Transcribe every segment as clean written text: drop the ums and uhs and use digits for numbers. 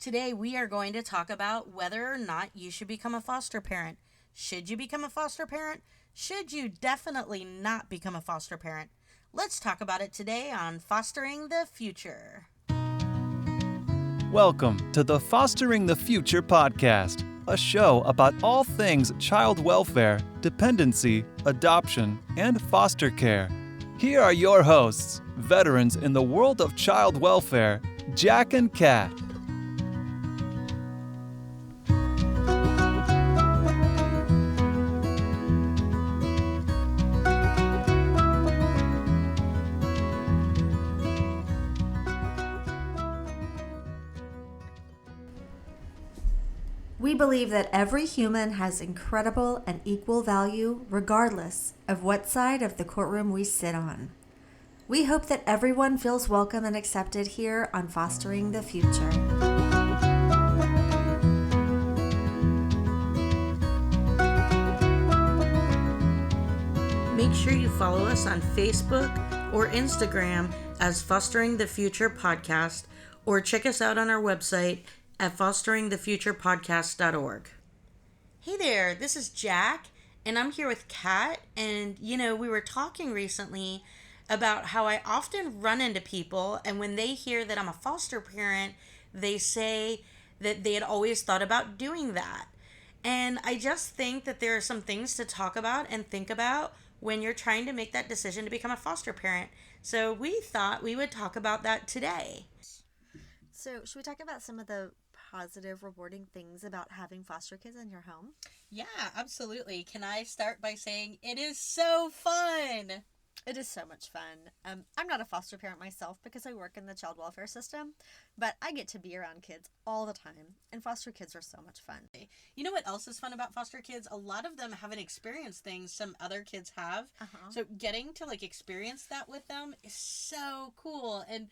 Today we are going to talk about whether or not you should become a foster parent. Should you become a foster parent? Should you definitely not become a foster parent? Let's talk about it today on Fostering the Future. Welcome to the Fostering the Future podcast, a show about all things child welfare, dependency, adoption, and foster care. Here are your hosts, veterans in the world of child welfare, Jack and Kat. We believe that every human has incredible and equal value regardless of what side of the courtroom we sit on. We hope that everyone feels welcome and accepted here on Fostering the Future. Make sure you follow us on Facebook or Instagram as Fostering the Future Podcast, or check us out on our website at fosteringthefuturepodcast.org. Hey there, this is Jack, and I'm here with Kat, and we were talking recently about how I often run into people, and when they hear that I'm a foster parent, they say that they had always thought about doing that. And I just think that there are some things to talk about and think about when you're trying to make that decision to become a foster parent. So we thought we would talk about that today. So, should we talk about some of the positive, rewarding things about having foster kids in your home? Yeah, absolutely. Can I start by saying it is so fun? It is so much fun. I'm not a foster parent myself because I work in the child welfare system, but I get to be around kids all the time, and foster kids are so much fun. You know what else is fun about foster kids? A lot of them haven't experienced things some other kids have. So getting to experience that with them is so cool. And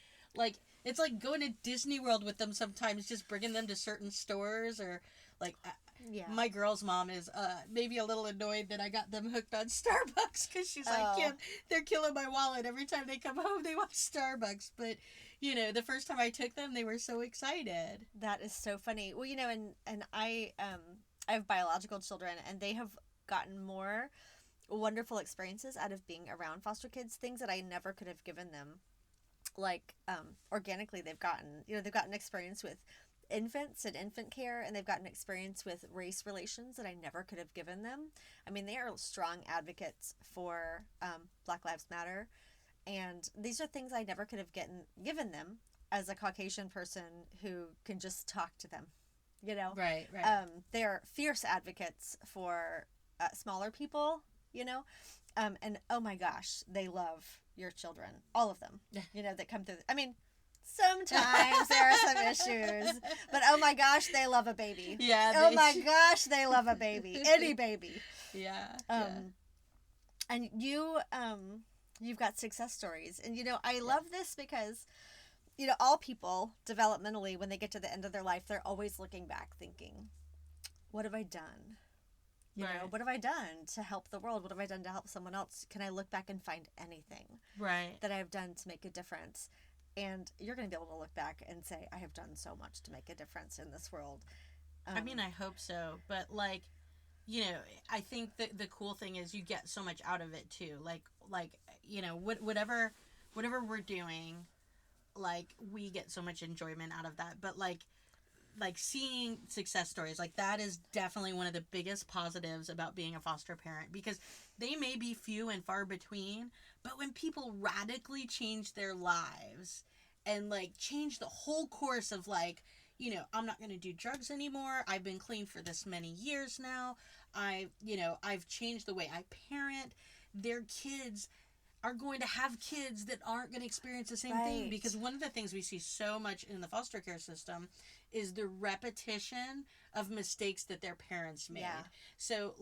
it's like going to Disney World with them sometimes, just bringing them to certain stores or my girl's mom is maybe a little annoyed that I got them hooked on Starbucks because she's like, Kim, they're killing my wallet. Every time they come home, they want Starbucks. But, the first time I took them, they were so excited. That is so funny. Well, and I have biological children, and they have gotten more wonderful experiences out of being around foster kids, things that I never could have given them. Organically, they've gotten experience with infants and infant care, and they've gotten experience with race relations that I never could have given them. I mean, they are strong advocates for Black Lives Matter, and these are things I never could have given them as a Caucasian person who can just talk to them, Right. They're fierce advocates for smaller people, and oh my gosh, they love your children, all of them, that come through. I mean, sometimes there are some issues, but oh my gosh, they love a baby. Yeah. Oh my gosh, they love a baby. Any baby. Yeah. And you've got success stories, and I love this because all people developmentally, when they get to the end of their life, they're always looking back, thinking, "What have I done? What have I done to help the world? What have I done to help someone else? Can I look back and find anything that I have done to make a difference?" And you're going to be able to look back and say, I have done so much to make a difference in this world. I mean, I hope so. But, I think that the cool thing is you get so much out of it, too. Whatever we're doing, we get so much enjoyment out of that. But, seeing success stories, that is definitely one of the biggest positives about being a foster parent, because they may be few and far between, but when people radically change their lives and change the whole course of I'm not going to do drugs anymore. I've been clean for this many years now. I've changed the way I parent. Their kids are going to have kids that aren't going to experience the same thing, because one of the things we see so much in the foster care system is the repetition of mistakes that their parents made. Yeah. So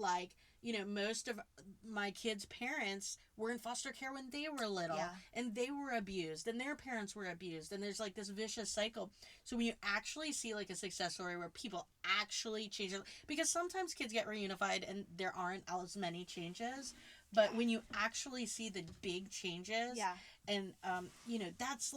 most of my kids' parents were in foster care when they were little, and they were abused, and their parents were abused, and there's this vicious cycle. So when you actually see a success story where people actually change it, because sometimes kids get reunified and there aren't as many changes, but when you actually see the big changes, and that's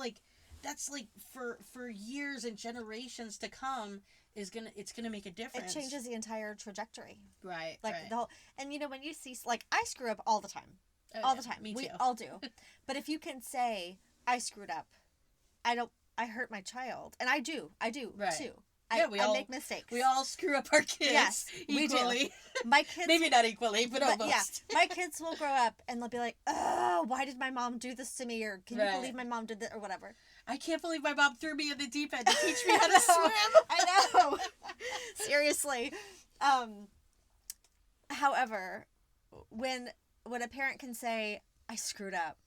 that's like for years and generations to come it's gonna make a difference. It changes the entire trajectory. Right. Like right. the whole, and you know, when you see, like, I screw up all the time. Oh, All yeah, the time. me We too. all do. But if you can say, I screwed up, I hurt my child. And I do Right. too. Yeah, I make mistakes. We all screw up our kids. Yes, we do. equally. My kids, Maybe not equally, but yeah, almost. my kids will grow up and they'll be like, oh, why did my mom do this to me? Or can you Right. believe my mom did that? Or whatever. I can't believe my mom threw me in the deep end to teach me how to swim. I know. Seriously. However, when a parent can say, I screwed up,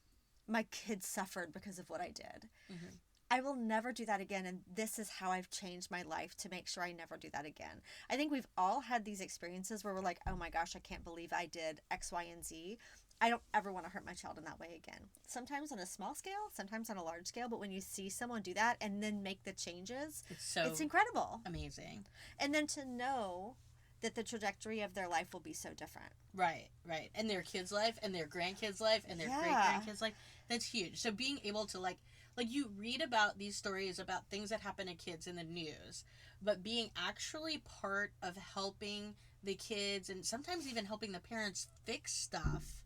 my kid suffered because of what I did. Mhm. I will never do that again, and this is how I've changed my life to make sure I never do that again. I think we've all had these experiences where we're like, oh my gosh, I can't believe I did X, Y, and Z. I don't ever want to hurt my child in that way again. Sometimes on a small scale, sometimes on a large scale, but when you see someone do that and then make the changes, it's incredible. Amazing. And then to know that the trajectory of their life will be so different. Right, right. And their kids' life and their grandkids' life and their Yeah. great-grandkids' life, that's huge. So being able to like you read about these stories about things that happen to kids in the news, but being actually part of helping the kids and sometimes even helping the parents fix stuff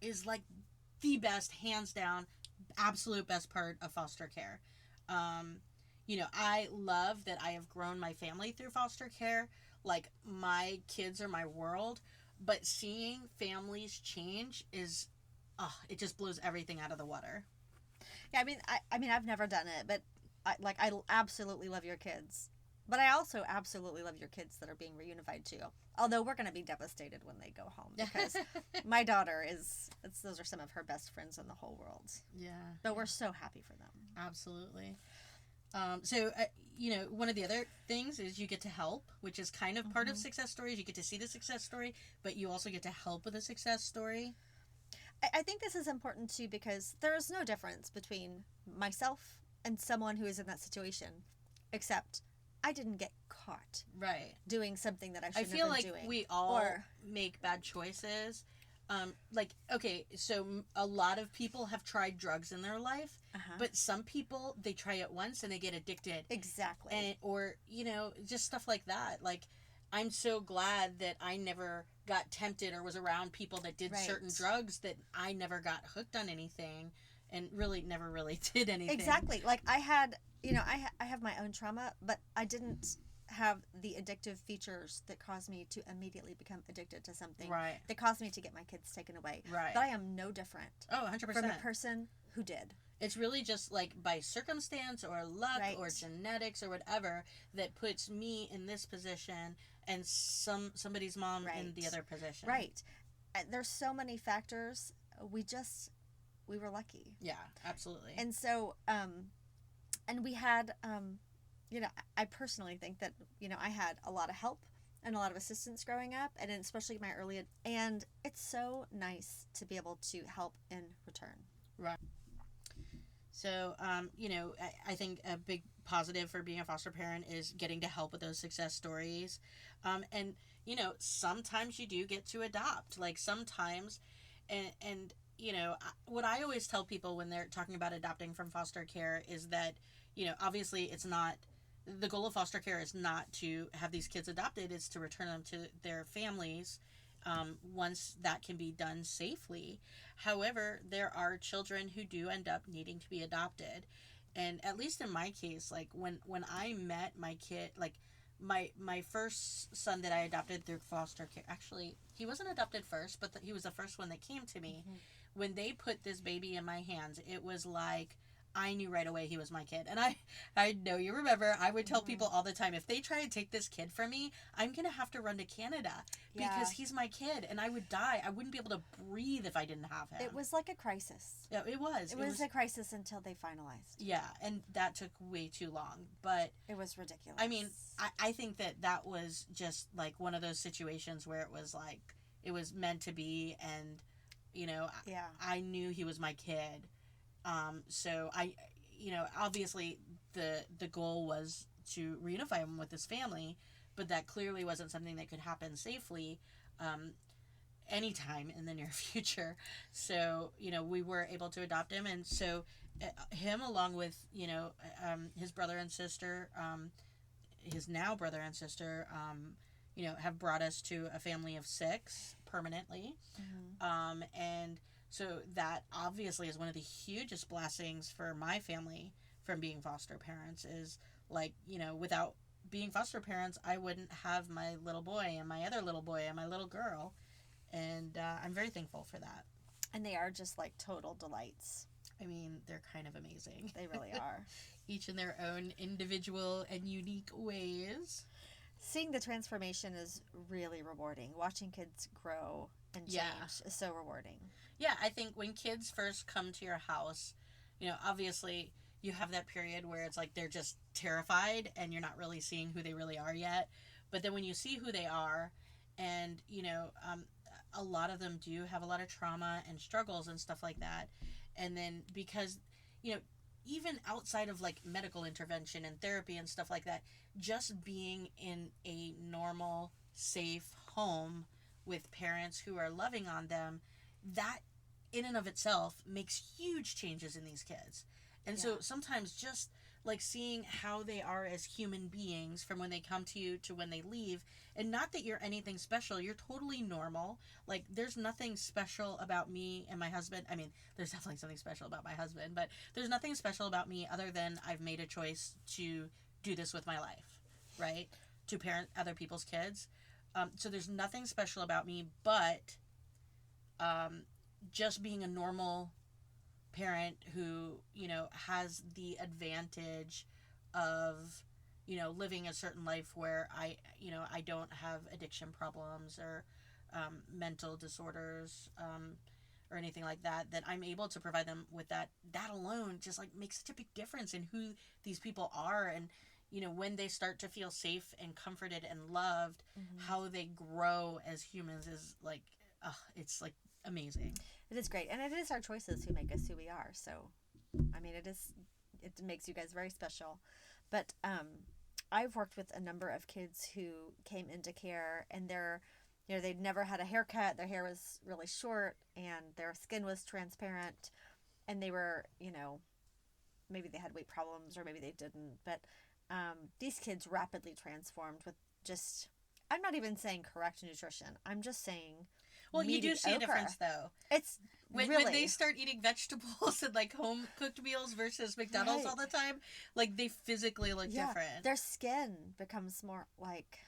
is like the best, hands down, absolute best part of foster care. I love that I have grown my family through foster care. Like, my kids are my world, but seeing families change is, it just blows everything out of the water. Yeah, I mean, I've never done it, but I absolutely love your kids. But I also absolutely love your kids that are being reunified too. Although we're going to be devastated when they go home because my daughter those are some of her best friends in the whole world. Yeah. But we're so happy for them. Absolutely. One of the other things is you get to help, which is kind of part of success stories. You get to see the success story, but you also get to help with a success story. I think this is important too because there is no difference between myself and someone who is in that situation, except I didn't get caught Right. doing something that I I shouldn't feel have like been doing. we all Or- make bad choices. So a lot of people have tried drugs in their life, Uh-huh. but some people, they try it once and they get addicted. Exactly. Or just stuff like that. Like, I'm so glad that I never got tempted or was around people that did Right. certain drugs, that I never got hooked on anything and really never really did anything. Exactly. Like I had, I have my own trauma, but I didn't have the addictive features that caused me to immediately become addicted to something. Right. That caused me to get my kids taken away. Right. But I am no different Oh, 100%. from a person who did. It's really just like by circumstance or luck Right. or genetics or whatever that puts me in this position and somebody's mom in the Right. other position. Right. There's so many factors. We were lucky. Yeah, absolutely. And so, and we had, I personally think that, I had a lot of help and a lot of assistance growing up, and especially my early, and it's so nice to be able to help in return. Right. So, I think a big positive for being a foster parent is getting to help with those success stories. And, sometimes you do get to adopt. Like, sometimes, and what I always tell people when they're talking about adopting from foster care is that, obviously it's not, the goal of foster care is not to have these kids adopted, it's to return them to their families once that can be done safely. However, there are children who do end up needing to be adopted. And at least in my case, like when I met my kid, like my first son that I adopted through foster care, actually, he wasn't adopted first, but he was the first one that came to me. Mhm. When they put this baby in my hands, it was like, I knew right away he was my kid. And I know you remember, I would tell people all the time, if they try to take this kid from me, I'm going to have to run to Canada because he's my kid and I would die. I wouldn't be able to breathe if I didn't have him. It was like a crisis. Yeah, it was. It was a crisis until they finalized. Yeah, and that took way too long. But It was ridiculous. I mean, I think that was just like one of those situations where it was like, it was meant to be. And, yeah. I knew he was my kid. So obviously the goal was to reunify him with his family, but that clearly wasn't something that could happen safely. anytime in the near future. So, we were able to adopt him. And so him, along with, his brother and sister, his now brother and sister, have brought us to a family of 6 permanently. And so that obviously is one of the hugest blessings for my family from being foster parents is like, without being foster parents, I wouldn't have my little boy and my other little boy and my little girl. And I'm very thankful for that. And they are just like total delights. I mean, they're kind of amazing. They really are. Each in their own individual and unique ways. Seeing the transformation is really rewarding. Watching kids grow and change is so rewarding. Yeah, I think when kids first come to your house, obviously you have that period where it's like they're just terrified and you're not really seeing who they really are yet. But then when you see who they are, and, a lot of them do have a lot of trauma and struggles and stuff like that. And then because, even outside of like medical intervention and therapy and stuff like that, just being in a normal, safe home with parents who are loving on them, that in and of itself makes huge changes in these kids. And so sometimes just like seeing how they are as human beings from when they come to you to when they leave, and not that you're anything special, you're totally normal. Like there's nothing special about me and my husband. I mean, there's definitely something special about my husband, but there's nothing special about me other than I've made a choice to do this with my life, right? To parent other people's kids. So there's nothing special about me, but just being a normal parent who, has the advantage of, living a certain life where I don't have addiction problems or mental disorders or anything like that, that I'm able to provide them with that alone just like makes such a big difference in who these people are. And, when they start to feel safe and comforted and loved, how they grow as humans is like, it's like amazing. It is great. And it is our choices who make us who we are. So, I mean, it makes you guys very special. But I've worked with a number of kids who came into care and they'd never had a haircut. Their hair was really short and their skin was transparent. And they were, maybe they had weight problems or maybe they didn't. But these kids rapidly transformed with just, I'm not even saying correct nutrition. I'm just saying well, you do see a mediocre. difference, though. It's when they start eating vegetables and like home cooked meals versus McDonald's all the time, like they physically look different. Their skin becomes more like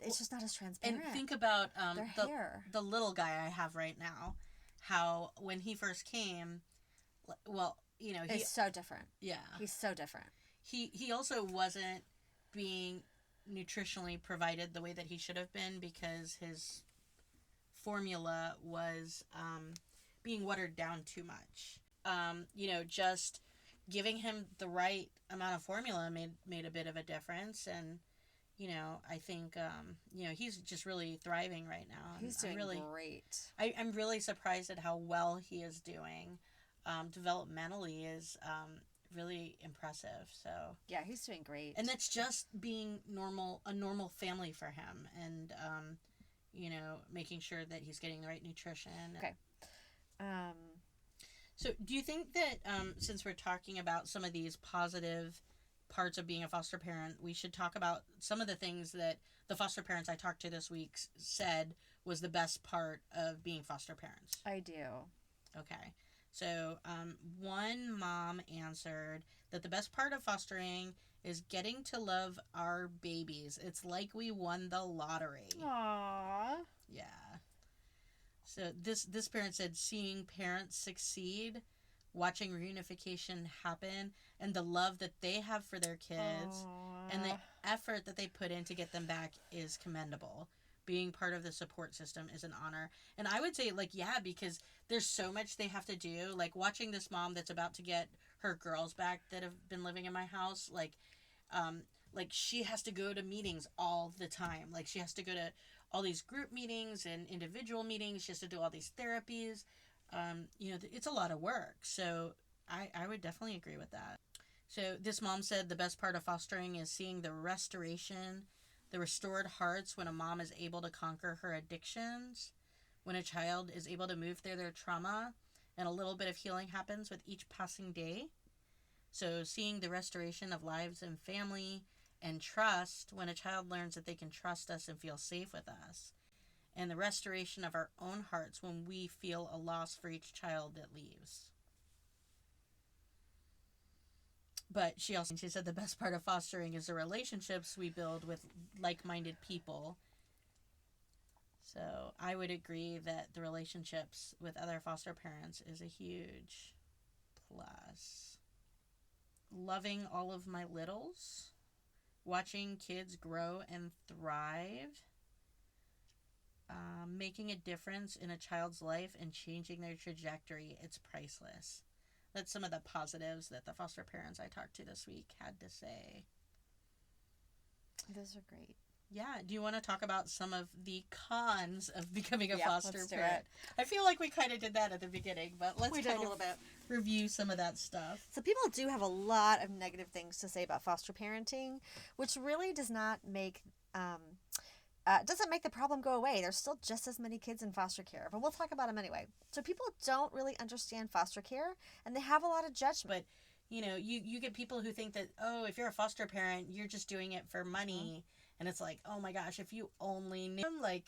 it's just not as transparent. And think about their hair. The little guy I have right now, how when he first came, well, he's so different. Yeah, he's so different. He also wasn't being nutritionally provided the way that he should have been because his formula was being watered down too much. Just giving him the right amount of formula made a bit of a difference. And, I think, he's just really thriving right now. He's doing great. I'm really surprised at how well he is doing. Developmentally is really impressive. So yeah, he's doing great. And that's just being a normal family for him. And, making sure that he's getting the right nutrition. Okay. So do you think that since we're talking about some of these positive parts of being a foster parent, we should talk about some of the things that the foster parents I talked to this week said was the best part of being foster parents? I do. Okay. So one mom answered that the best part of fostering is getting to love our babies. It's like we won the lottery. Aww. Yeah. So this parent said seeing parents succeed, watching reunification happen, and the love that they have for their kids and the effort that they put in to get them back is commendable. Being part of the support system is an honor. And I would say, because there's so much they have to do. Like, watching this mom that's about to get her girls back that have been living in my house, she has to go to meetings all the time. Like, she has to go to all these group meetings and individual meetings. She has to do all these therapies. It's a lot of work. So I would definitely agree with that. So this mom said the best part of fostering is seeing the restoration, the restored hearts when a mom is able to conquer her addictions. when a child is able to move through their trauma and a little bit of healing happens with each passing day. So seeing the restoration of lives and family and trust when a child learns that they can trust us and feel safe with us. And the restoration of our own hearts when we feel a loss for each child that leaves. But she said the best part of fostering is the relationships we build with like-minded people. So I would agree that the relationships with other foster parents is a huge plus. Loving all of my littles, watching kids grow and thrive, making a difference in a child's life and changing their trajectory, it's priceless. That's some of the positives that the foster parents I talked to this week had to say. Those are great. Yeah. Do you want to talk about some of the cons of becoming a Yeah, foster let's do parent? it. I feel like we kind of did that at the beginning, but let's We did kind a little of bit. review some of that stuff. So people do have a lot of negative things to say about foster parenting, which really does not make doesn't make the problem go away. There's still just as many kids in foster care, but we'll talk about them anyway. So people don't really understand foster care, and they have a lot of judgment. But you get people who think that, oh, if you're a foster parent, you're just doing it for money, and it's like, oh my gosh, if you only knew, like,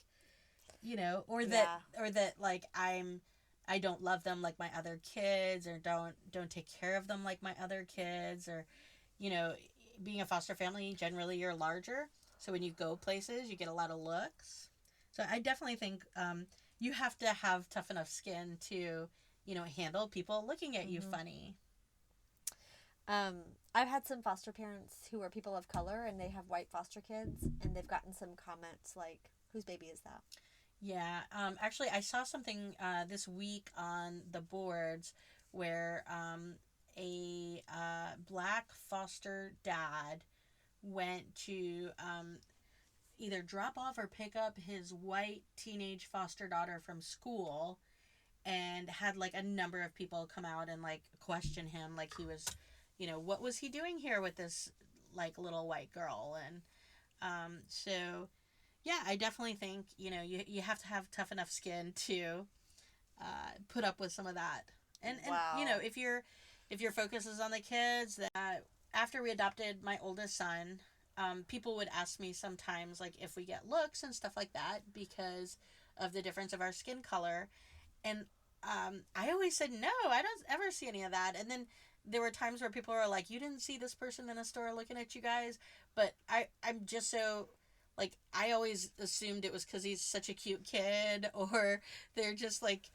or that like I don't love them like my other kids, or don't take care of them like my other kids, or being a foster family, generally you're larger, so when you go places you get a lot of looks. So I definitely think you have to have tough enough skin to handle people looking at you funny. I've had some foster parents who are people of color, and they have white foster kids, and they've gotten some comments like, whose baby is that? Yeah, actually, I saw something this week on the boards where a black foster dad went to either drop off or pick up his white teenage foster daughter from school, and had like a number of people come out and like question him, like he was, what was he doing here with this like little white girl? And so yeah, I definitely think, you have to have tough enough skin to put up with some of that. And Wow. if your focus is on the kids, that after we adopted my oldest son, people would ask me sometimes, like, if we get looks and stuff like that because of the difference of our skin color. And I always said, no, I don't ever see any of that. And then there were times where people were like, you didn't see this person in a store looking at you guys. But I'm just so... like, I always assumed it was because he's such a cute kid, or they're just like,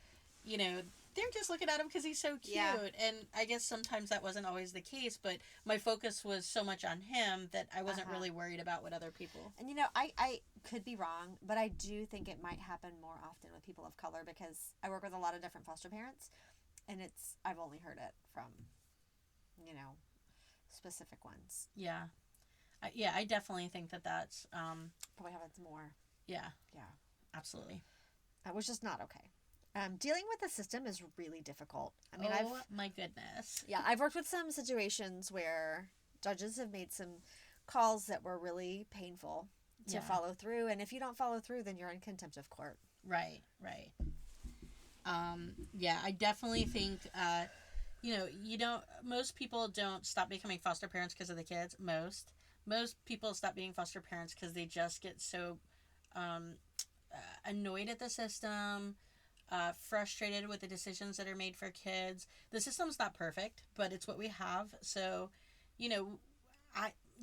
they're just looking at him because he's so cute. Yeah. And I guess sometimes that wasn't always the case, but my focus was so much on him that I wasn't really worried about what other people. And I could be wrong, but I do think it might happen more often with people of color, because I work with a lot of different foster parents, and I've only heard it from, specific ones. Yeah. I definitely think that's, Probably happens more. yeah, Yeah. absolutely. Which is not okay. Dealing with the system is really difficult. I mean, my goodness. I've worked with some situations where judges have made some calls that were really painful to Yeah. follow through. And if you don't follow through, then you're in contempt of court. Right. Yeah, I definitely think, most people don't stop becoming foster parents because of the kids. Most people stop being foster parents because they just get so annoyed at the system, frustrated with the decisions that are made for kids. The system's not perfect, but it's what we have. So,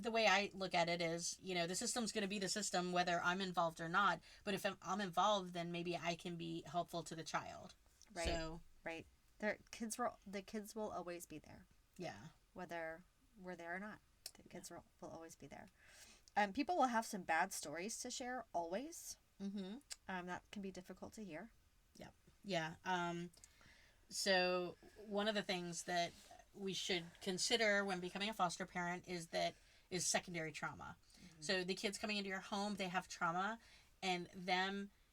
the way I look at it is, the system's going to be the system whether I'm involved or not. But if I'm involved, then maybe I can be helpful to the child. Right. So, Right. The kids will always be there, yeah. whether we're there or not. The kids will always be there. People will have some bad stories to share always. Mm-hmm. That can be difficult to hear. Yeah. So one of the things that we should consider when becoming a foster parent is secondary trauma. Mm-hmm. So the kids coming into your home, they have trauma, and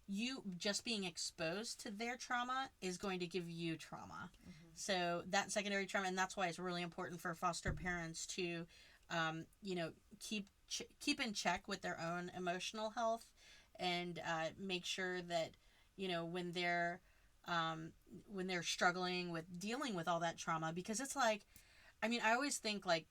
you just being exposed to their trauma is going to give you trauma. Mm-hmm. So that secondary trauma, and that's why it's really important for foster parents to, keep in check with their own emotional health, and make sure that you know, when they're struggling with dealing with all that trauma, because it's like, I mean, I always think like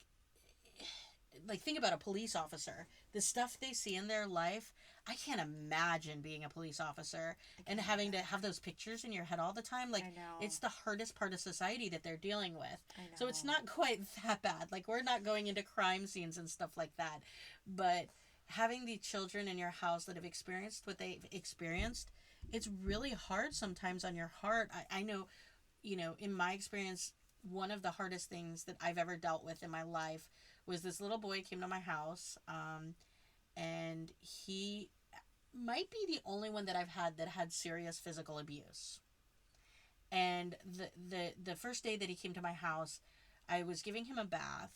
think about a police officer, the stuff they see in their life. I can't imagine being a police officer and having to have those pictures in your head all the time. Like, I know. it's the hardest part of society that they're dealing with. I know. So it's not quite that bad. Like, we're not going into crime scenes and stuff like that. But having the children in your house that have experienced what they've experienced, it's really hard sometimes on your heart. I know, you know, in my experience, one of the hardest things that I've ever dealt with in my life was this little boy came to my house, and he might be the only one that I've had that had serious physical abuse. And the first day that he came to my house, I was giving him a bath,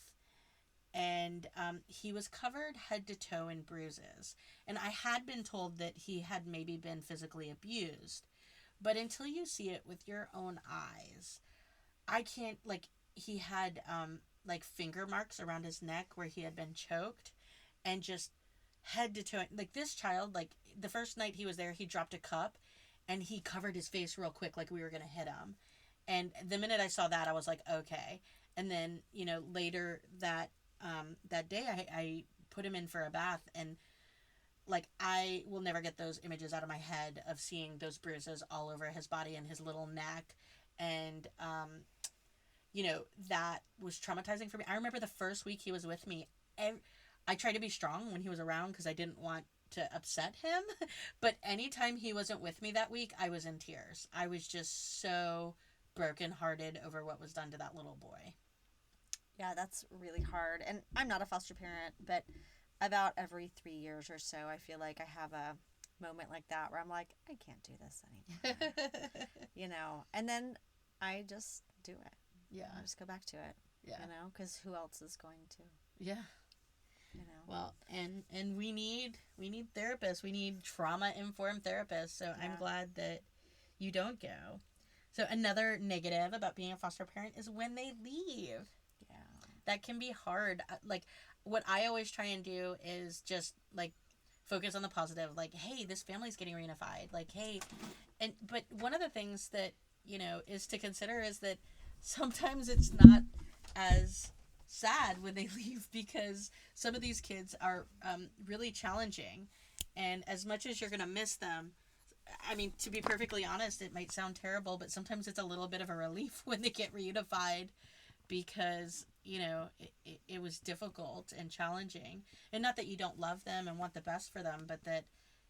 and he was covered head to toe in bruises. And I had been told that he had maybe been physically abused, but until you see it with your own eyes, I can't, like, he had like finger marks around his neck where he had been choked, and just head to toe. Like, this child, like, the first night he was there, he dropped a cup and he covered his face real quick like we were going to hit him. And the minute I saw that, I was like, okay. And then, you know, later that day, I put him in for a bath, and like, I will never get those images out of my head of seeing those bruises all over his body and his little neck. And you know, that was traumatizing for me. I remember the first week he was with me, I tried to be strong when he was around because I didn't want to upset him. But anytime he wasn't with me that week, I was in tears. I was just so brokenhearted over what was done to that little boy. Yeah, that's really hard. And I'm not a foster parent, but about every 3 years or so, I feel like I have a moment like that where I'm like, I can't do this anymore. You know, and then I just do it. Yeah. I just go back to it. Yeah. You know, because who else is going to? Yeah. You know. Well, and we need therapists. We need trauma informed therapists. So I'm glad that you don't go. So another negative about being a foster parent is when they leave. Yeah. That can be hard. Like, what I always try and do is just like focus on the positive. Like, hey, this family's getting reunified. Like, hey, but one of the things that, you know, is to consider is that sometimes it's not as sad when they leave, because some of these kids are really challenging, and as much as you're gonna miss them, I mean, to be perfectly honest, it might sound terrible, but sometimes it's a little bit of a relief when they get reunified, because, you know, it was difficult and challenging. And not that you don't love them and want the best for them, but that,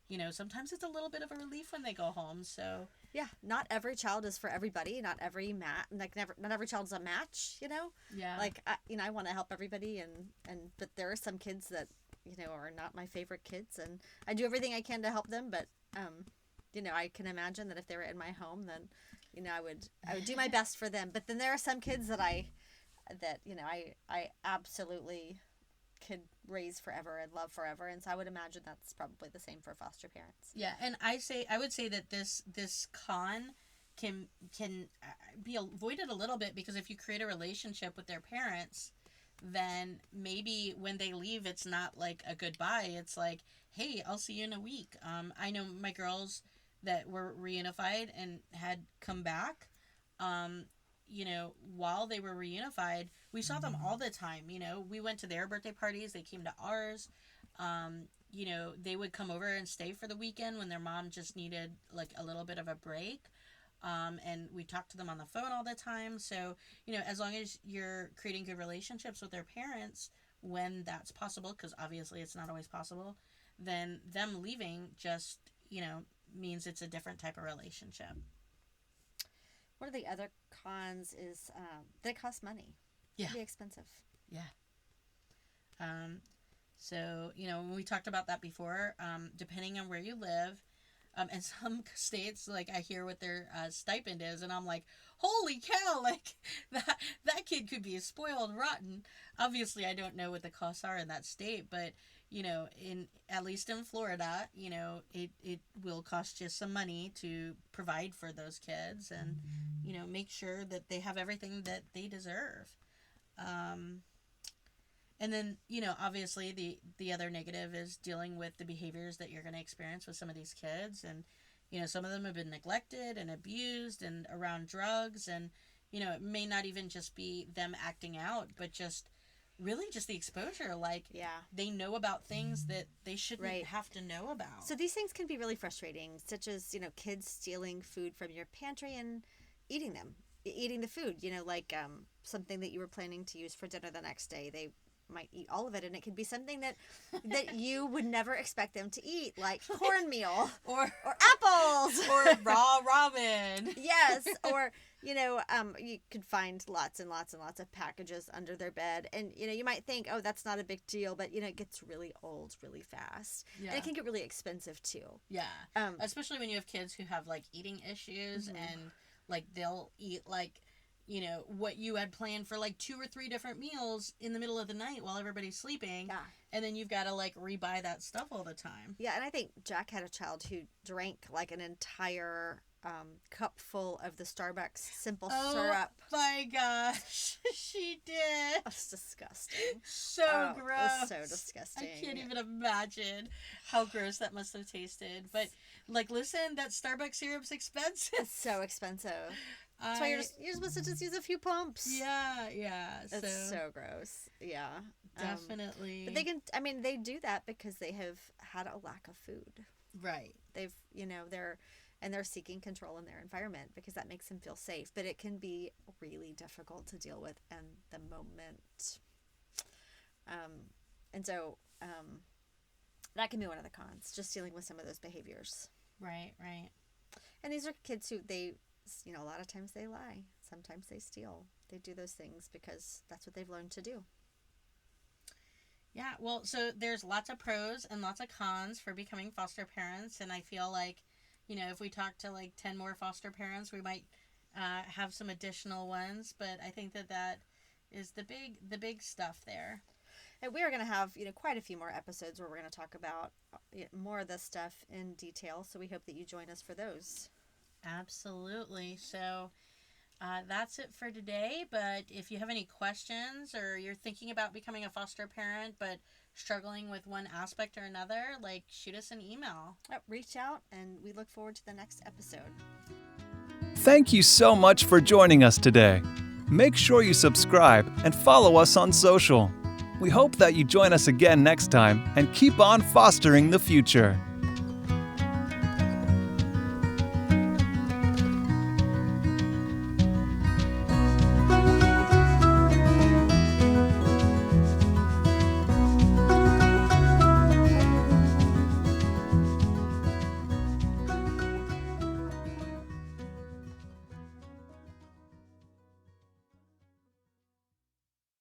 you know, sometimes it's a little bit of a relief when they go home. So yeah, not every child is for everybody. Not every not every child's a match, you know? yeah, Like, I want to help everybody, but there are some kids that, you know, are not my favorite kids, and I do everything I can to help them, but you know, I can imagine that if they were in my home, then, you know, I would do my best for them. But then there are some kids that you know, I absolutely could raise forever and love forever, and so I would imagine that's probably the same for foster parents. yeah. And I would say that this con can be avoided a little bit, because if you create a relationship with their parents, then maybe when they leave, it's not like a goodbye. It's like, hey, I'll see you in a week. I know my girls that were reunified and had come back, you know, while they were reunified, we saw them all the time. You know, we went to their birthday parties, they came to ours. You know, they would come over and stay for the weekend when their mom just needed like a little bit of a break. And we talked to them on the phone all the time. So, you know, as long as you're creating good relationships with their parents when that's possible, because obviously it's not always possible, then them leaving just, you know, means it's a different type of relationship. One of the other cons is that it costs money. Yeah. It can be expensive. Yeah. So, you know, when we talked about that before, depending on where you live, in some states, like, I hear what their stipend is, and I'm like, holy cow, like, that kid could be spoiled rotten. Obviously, I don't know what the costs are in that state, but, you know, at least in Florida, you know, it will cost you some money to provide for those kids, and, you know, make sure that they have everything that they deserve. And then, you know, obviously the other negative is dealing with the behaviors that you're going to experience with some of these kids. And, some of them have been neglected and abused and around drugs, and it may not even just be them acting out, but just really just the exposure. Like, Yeah. they know about things that they shouldn't Right. have to know about. So these things can be really frustrating, such as, kids stealing food from your pantry and eating the food, like something that you were planning to use for dinner the next day. They might eat all of it, and it could be something that you would never expect them to eat, like cornmeal or apples or raw ramen. Yes, or you could find lots and lots and lots of packages under their bed, and you might think, oh, that's not a big deal, but it gets really old really fast, Yeah. and it can get really expensive too. Yeah. Um, Especially when you have kids who have like eating issues, Mhm. and like they'll eat like what you had planned for like 2 or 3 different meals in the middle of the night while everybody's sleeping, yeah, and then you've got to like rebuy that stuff all the time. yeah, and I think Jack had a child who drank like an entire cup full of the Starbucks simple syrup. Oh my gosh, she did. That's disgusting. So Oh, it gross. was so disgusting. I can't even imagine how gross that must have tasted. But like, listen, that Starbucks syrup's expensive. It's so expensive. That's why you're supposed to just use a few pumps. Yeah. It's so gross. Yeah. Definitely. But they do that because they have had a lack of food. Right. They've, they're seeking control in their environment because that makes them feel safe. But it can be really difficult to deal with in the moment. And so that can be one of the cons, just dealing with some of those behaviors. Right. And these are kids who a lot of times they lie. Sometimes they steal. They do those things because that's what they've learned to do. Yeah, well, so there's lots of pros and lots of cons for becoming foster parents, and I feel like, if we talk to like 10 more foster parents, we might have some additional ones, but I think that is the big stuff there. And we are going to have, quite a few more episodes where we're going to talk about more of this stuff in detail, so we hope that you join us for those. Absolutely. So that's it for today. But if you have any questions, or you're thinking about becoming a foster parent but struggling with one aspect or another, like, shoot us an email. Reach out, and we look forward to the next episode. Thank you so much for joining us today. Make sure you subscribe and follow us on social. We hope that you join us again next time and keep on fostering the future.